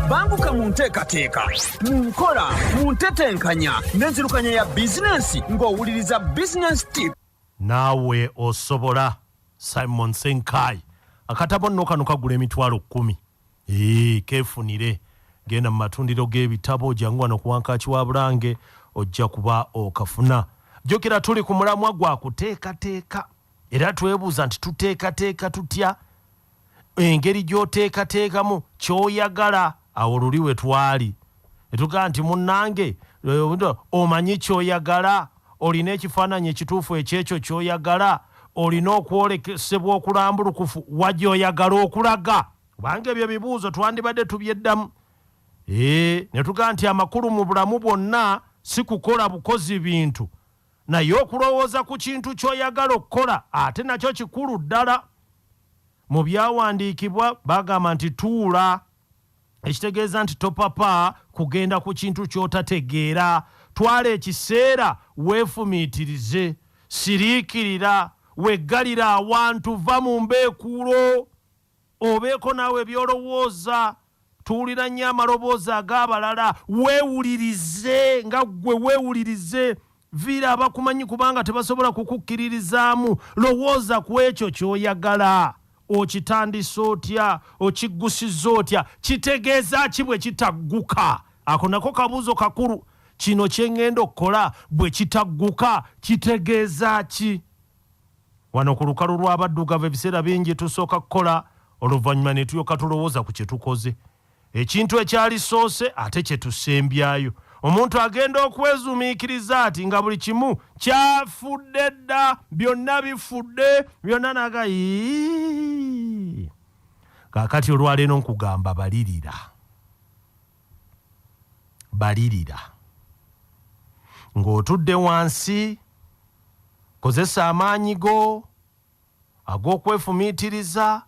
banguka mu nteekateeka, mu nkola, mu ntetenkanya n'enzirukanya ya bizinensi ng'owuliriza business tip. Naawe Osobola, Simon Ssenkaayi. Akatabo nno kano kagula emitwalo 10. Keefunire. Genda mu matundiro g'ebitabo jangu wano ku Wankaaki wa Bulange ojja kuba okafuna. Jjukira tuli ku mulamwa gwa kuteekateeka. Era twebuuza nti tuteekateeka tutya? Engeri gy'oteekateekamu ky'oyagala awo luli we twali. Ne tugaa nti munnange omanyi ky'oyagala, olina ekifaananyi ekituufu ekyekyo ky'oyagala, olina okwolekesebwa okulambulukufu wa gy'oyagala okulaga. Kubanga ebyo bibuuzo twandibadde tubyeddamu. Ne tugaa nti amakulu mu bulamu bwonna si kukola bukozi bintu, naye okulowooza ku kintu ky'oyagala okukola ate nakyo kikulu ddala. Mu byawandiikibwa bagamba nti tuula, ekitegeeza nti topapa kugenda ku kintu ky'otategeera. Twala ekiseera weefumiitirize, siriikirira, weggalira awantu, va mu mbeekuulo, obeeko naawe byolowooza. Tuwulira nnyo amaloboozi ag'abalala, weewulirize nga ggwe weewulirize. Viira abakumanyi kubanga tebasobola kukukkiririzaamu. Lowooza ku ekyo ky'oyagala. Okitandisa otya? Okiggusiza otya? Kitegeeza ki bwe kitagguka? Ako nako kabuuzo kakulu. Kino kye ŋŋenda okukola bwe kitagguka kitegeeza ki? Wano ku lukalu lw'abaddugavu ebiseera bingi tusooka kukola, oluvannyuma ne tulyoka tulowooza ku kye tukoze. Ekintu ekyalisoose ate kye tusembyayo. Omuntu agenda okwezuumiikiriza ati nga buli kimu kyafudde dda, byonna bifudde, byonna naga kaakati olwaleero nkugamba balirira. Balirira. Ng'otudde wansi, kozesa amaanyi go ag'okwefumiitiriza,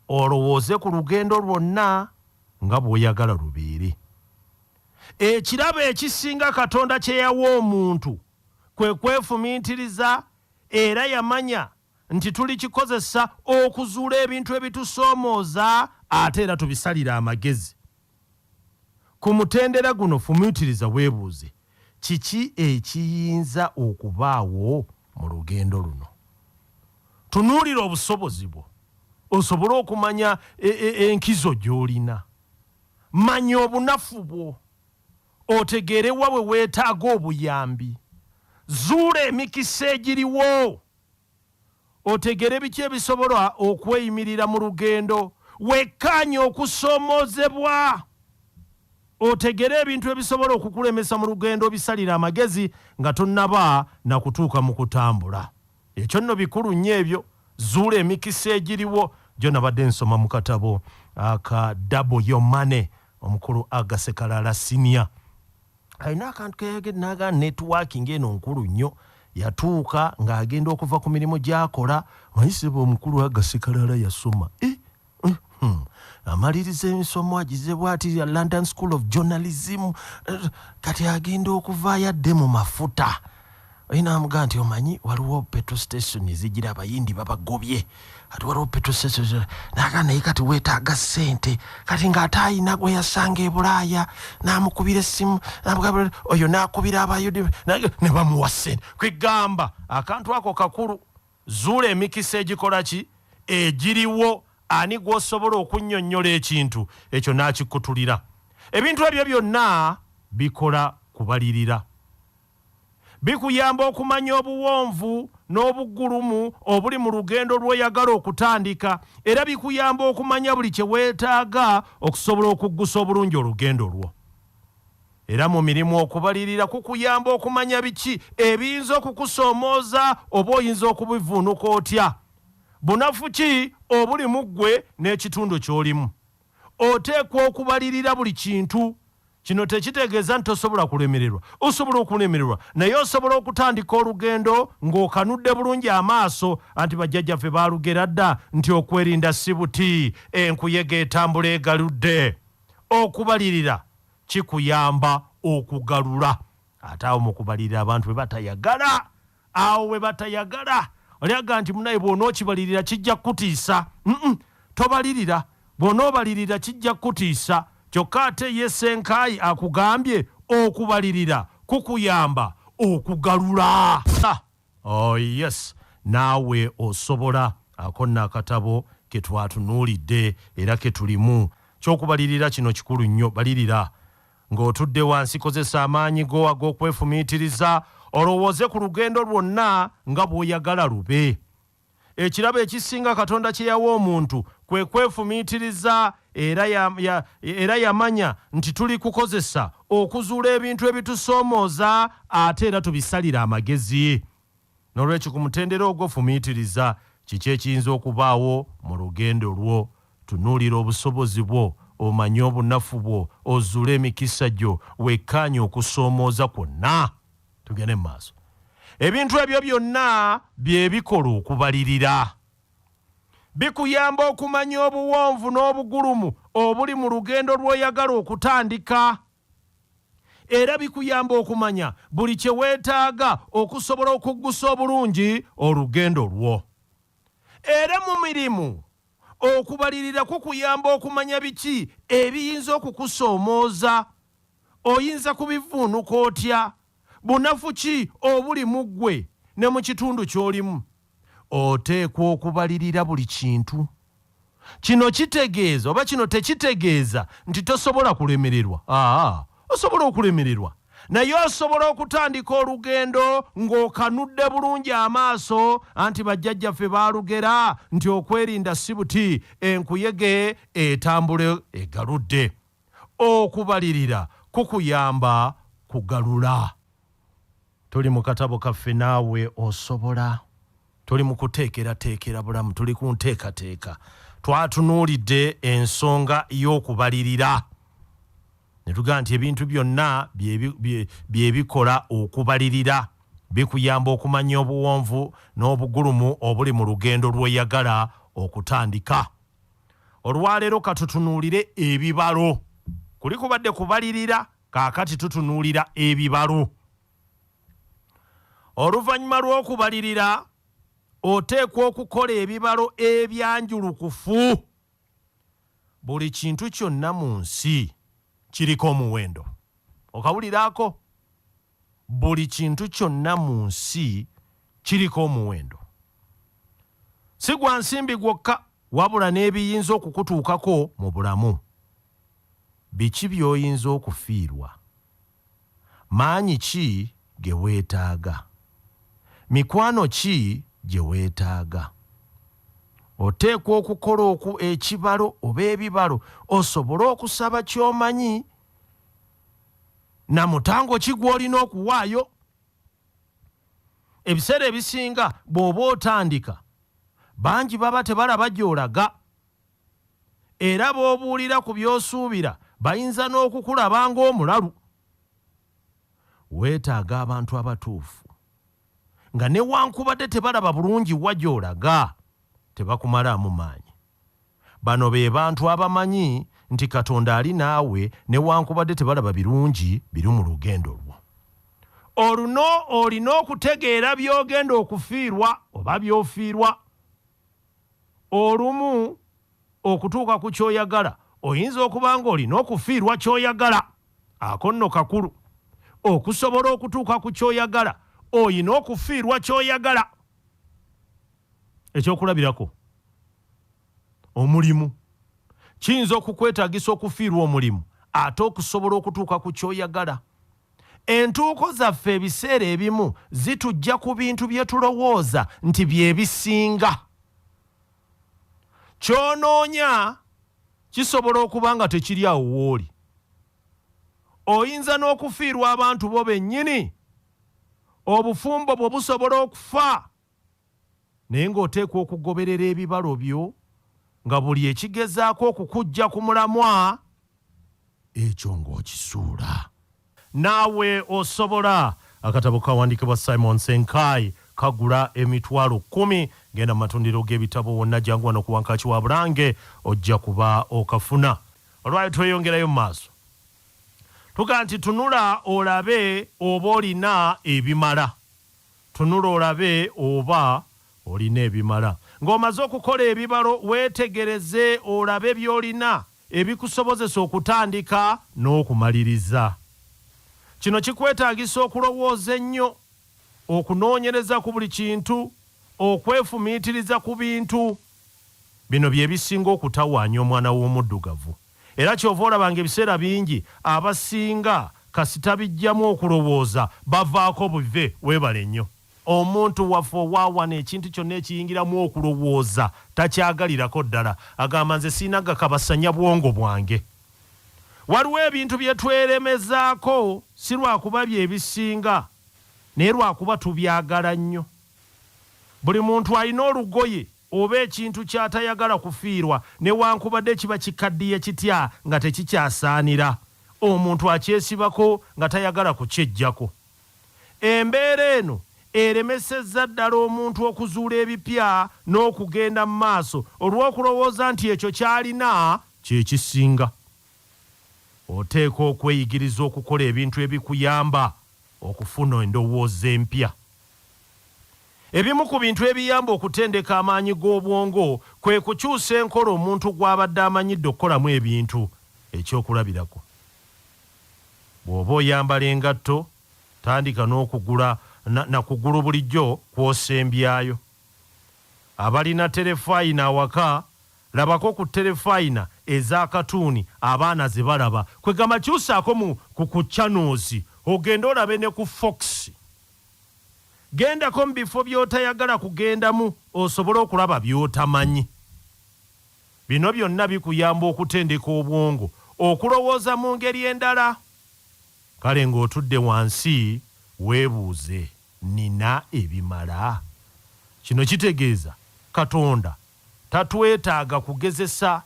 olowooze ku lugendo lwonna nga bw'oyagala lubeere. Ekirabo ekisinga Katonda kye yawa omuntu kwe kwefumiitiriza, era yamanya nti tulikikozesa okuzuula ebintu ebitusoomooza ate era tubisalira amagezi. Ku mutendera guno fumiitiriza weebuuze, kiki ekiyinza okubaawo mu lugendo luno? Tunuulira obusobozi bwo osobole okumanya enkizo gy'olina. Manya obunafu bwo, otegeere wa bwe weetaaga obuyambi. Zuula emikisa egiriwo, otegeere biki ebisobola okweyimirira mu lugendo. Wekkaanye okusoomoozebwa, otegeere ebintu ebisobola okukulemesa mu lugendo, bisalira amagezi nga tonnaba na kutuuka mu kutambula. Ekyo nno bikulu nnyo ebyo. Zuula emikisa egiriwo. Gyo nabadde nsoma mu katabo aka Double Your Money, omukulu Agasekalala Senior. Alina akantu keyagendaga networking eno nkulu nnyo. Yatuuka ng'agenda okuva ku mirimu gy'akola. Mayisibwa omukulu Agasekalala yasoma. Amaliriza emisomo agize bw'ati ya London School of Journalism. Kati agenda okuva yadde mu mafuta. Oyina amugaa nti omanyi waliwo petrol station ezigira abayindi babagobye. Ati waliwo petrol station naga naye kati weetaaga ssente. Kati ng'ate ayina gwe yasanga e Bulaaya n'amukubira essimu n'amugamba oyo n'akubira abayudi ne bamuwa ssente. Kwegamba akantu ako kakulu. Zuula emikisa egikola ki? Egiriwo. Ani gw'osobola okunnyonnyola ekintu ekyo n'akikutulira. Ebintu ebyo byonna bikola kubalirira. Bikuyamba okumanya obuwonvu n'obuggulumu obuli mu lugendo lw'oyagala okutandika, era bikuyamba okumanya buli kye weetaaga okusobola okuggusa obulungi olugendo lwo. Era mu mirimu okubalirira kukuyamba okumanya biki ebiyinza okukusoomooza oba oyinza okubivuunuka otya. Bunafu ki obuli mu ggwe n'ekitundu ky'olimu. Oteekwa okubalirira buli kintu. Kino tekitegeeza nti tosobola kulemererwa. Osobola okulemererwa, naye osobola okutandika olugendo ng'okanudde bulungi amaaso anti bajjajjaffe baalugera dda nti okwerinda si buti, enkuyege etambula egaludde. Okubalirira kikuyamba okugalula. Ate awo mu kubalirira abantu bwe batayagala, awo we batayagala. Olyaga nti munaye bw'onookibalirira kijja kutiisa. Tobalirira. Bw'onoobalirira kijja kutiisa. kyokka ate ye Ssenkaayi akugambye okubalirira kukuyamba okugalula. Oh yes, naawe osobola. Ako nno akatabo ke twatunuulidde era ke tulimu. Ky'okubalirira kino kikulu nnyo. Balirira ng'otudde wansi, kozesa amaanyi go ag'okwefumiitiriza olowooze ku lugendo lwonna nga bw'oyagala lube. Ekirabo ekisinga Katonda kye yawa omuntu kwe kwefumiitiriza, era yamanya nti tuli kukozesa okuzuula ebintu ebitusoomooza ate era tubisalira amagezi. N'olwekyo ku mutendera ogw'ofumiitiriza, kiki ekiyinza okubaawo mu lugendo lwo? Tunuulira obusobozi bwo, omanye obunafu bwo, ozuule emikisa gyo, wekkaanye okusoomooza kwonna. Tugende mu maaso. Ebintu ebyo byonna bye bikola okubalirira. Bikuyamba okumanya obuwonvu n'obugulumu obuli mu lugendo lw'oyagala okutandika. Era bikuyamba okumanya buli kye weetaaga okusobola okuggusa obulungi olugendo lwo. Era mu mirimu, okubalirira kukuyamba okumanya biki ebiyinza okukusoomooza. Oyinza kubivuunuka otya? Bunafu ki obuli mu ggwe ne mu kitundu ky'olimu? Oteekwa okubalirira buli kintu. Kino kitegeeza oba kino tekitegeeza nti tosobola kulemererwa. Osobola okulemererwa, naye osobola okutandika olugendo ng'okanudde bulungi amaaso, anti bajjajjaffe baalugera nti okwerinda si buti, enkuyege etambule egaludde. Okubalirira kukuyamba kugalula. Tuli mu katabo kaffe Naawe Osobola. Tuli mu kuteekerateekera bulamu, tuli ku nteekateeka. Twatunuulidde ensonga y'okubalirira. Ne tugamba nti ebintu byonna bye bikola okubalirira. Bikuyamba okumanya obuwonvu n'obugulumu obuli mu lugendo lw'oyagala okutandika. Olwaleero katutunuulire ebibalo. Kuli kubadde kubalirira, kaakati tutunuulira ebibalo. Oluvannyuma lw'okubalirira, oteekwa okukola ebibalo ebyanjulukufu. Buli kintu kyonna mu nsi kiriko omuwendo. Okawuliraako? Buli kintu kyonna mu nsi kiriko omuwendo. Si gwa nsimbi gwokka, wabula n'ebiyinza okukutuukako mu bulamu. Biki by'oyinza okufiirwa? Maanyi ki ge weetaaga? Mikwano ki gye weetaaga? Oteekwa okukola ekibalo oba ebibalo osobole okusaba ky'omanyi. Na mutango ki gw'olina okuwaayo? Ebiseera ebisinga bw'oba otandika, bangi baba tebalaba gy'olaga. Era b'obuulira ku by'osuubira bayinza n'okukulaba ng'omulalu. Weetaaga abantu abatuufu, nga newankubadde tebalaba bulungi wa gy'olaga, tebakumalaamu maanyi. Bano be bantu abamanyi nti Katonda ali naawe newankubadde tebalaba birungi biri mu lugendo lwo. Olina okutegeera by'ogenda okufiirwa oba by'ofiirwa. Olumu okutuuka ku ky'oyagala, oyinza okuba ng'olina okufiirwa ky'oyagala. Ako nno kakulu. Okusobola okutuuka ku ky'oyagala, oyina okufiirwa ky'oyagala. Ekyokulabirako, omulimu. Kiyinza okukwetaagisa okufiirwa omulimu ate okusobola okutuuka ku ky'oyagala. Entuuko zaffe ebiseera ebimu zitujja ku bintu bye tulowooza nti bye bisinga. Ky'onoonya kisobola okuba nga tekiri awo w'oli. Oyinza n'okufiirwa abantu bo bennyini. Obufumbo bwe busobola okufa. Naye ng'oteekwa okugoberera ebibalo byo, nga buli ekigezaako okukuggya ku mulamwa, ekyo ng'okisuula. Naawe Osobola, akatabo kawandiikibwa Simon Ssenkaayi, kagula emitwalo 10. Genda mu matundiro g'ebitabo wonna, jangu wano ku wankaaki wa Bulange, ojja kuba okafuna. Olwali tweyongerayo mu maaso. Tuga nti tunula olabe oba olina ebimala. Tunula olabe oba olina ebimala. Ng'omaze okukola ebibalo, weetegereze olabe by'olina ebikusobozesa okutandika n'okumaliriza. Kino kikwetaagisa okulowooza ennyo, okunoonyereza ku buli kintu, okwefumiitiriza ku bintu. Bino bye bisinga okutawaanya omwana w'omuddugavu. Era kyova olabanga ebiseera bingi abasinga kasita bijjamu okulowooza bavaako buve. Weebale nnyo. Omuntu waffe owaawana ekintu kyonna ekiyingiramu okulowooza takyagalirako ddala. Agamba nze siina gakabasanya bwongo bwange. Waliwo ebintu bye tweremezaako si lwakuba bye bisinga, naye lwakuba tubyagala nnyo. Buli muntu alina olugoye oba ekintu ky'atayagala kufiirwa, newankubadde kiba kikaddiye kitya nga tekikyasaanira. Omuntu akyesibako nga tayagala kukyeggyako. Embeera eno eremesezza ddala omuntu okuzuula ebipya n'okugenda mu maaso olw'okulowooza nti ekyo ky'alina kye kisinga. Oteeka okweyigiriza okukola ebintu ebikuyamba okufuna endowooza empya. Ebimu ku bintu ebiyamba okutendeka amaanyi g'obwongo kwe kukyusa enkola omuntu gw'abadde amanyidde okukolamu ebintu. Ekyokulabirako, bw'oba oyambala engatto, tandika n'okugula nakugulu bulijjo kw'osembyayo. Abalina terefayina awaka, labako ku terefayina eza katuuni abaana ze balaba. Kwegamba kyusaako ku channels, ogenda olabe ne ku Fox. Gendako mu bifo by'otayagala kugendamu osobole okulaba by'otamanyi. Bino byonna bikuyamba okutendeka obwongo, okulowooza mu ngeri endala. Kale ng'otudde wansi weebuuze, nina ebimala? Kino kitegeeza Katonda tatwetaaga kugezesa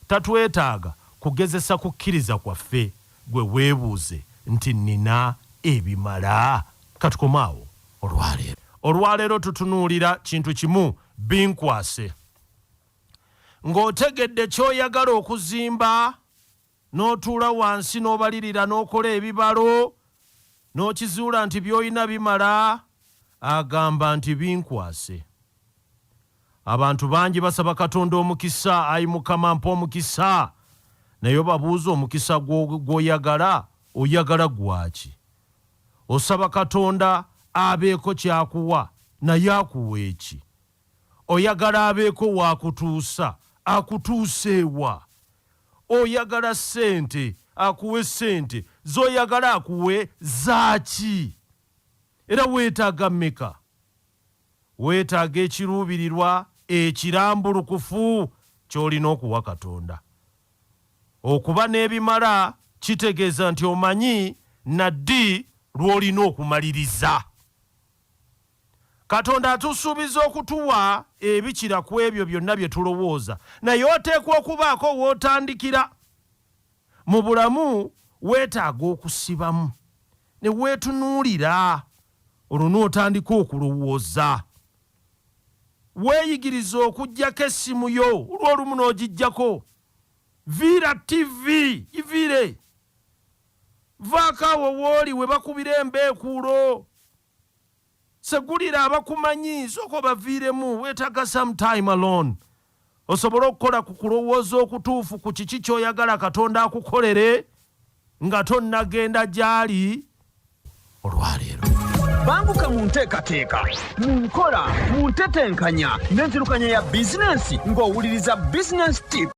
tatwetaaga kugezesa kukkiriza kwaffe. Gwe weebuuze nti nina ebimala. Katukomaawo olwaleero. Olwaleero tutunuulira kintu kimu, binkwase. Ng'otegedde ky'oyagala okuzimba, n'otuula wansi n'obalirira n'okola ebibalo, n'okizuula nti by'olina bimala, agamba nti binkwase. Abantu bangi basaba Katonda omukisa, ayi Mukama mpa omukisa, naye babuuza omukisa gw'oyagala, oyagala gwaki? Osaba Katonda abeeko kyakuwa, naye akuwa eki? Oyagala abeeko waakutuusa, akutuuseewa? Oyagala ssente, akuwe ssente, z'oyagala akuwe zaaki? Era weetaaga mmeka? Weetaaga ekiruubirirwa, ekirambulukufu ky'olina okuwa Katonda. Okuba n'ebimala kitegeeza nti omanyi naddi lw'olina okumaliriza. Katonda atusuubiza okutuwa ebikira ku ebyo byonna bye tulowooza, naye oteekwa okubaako w'otandikira. Mu bulamu weetaaga okusibamu ne weetunuulira, olwo n'otandika okulowooza. Weeyigiriza okuggyako essimu yo, olw'olumu n'ogiggyako. Viira TV, yiviire. Vaako awo wooli we bakubira embeekuulo. Segulira abakumanyi, sooka obaviiremu. Weetaaga some time alone. Osobole okukola ku kulowooza okutuufu ku kiki ky'oyagala Katonda akukolere nga tonnagenda gy'ali olwaleero. Banguka mu nteekateeka, mu nkola, mu ntetenkanya n'enzirukanya ya bizinensi ng'owuliriza Business Tip.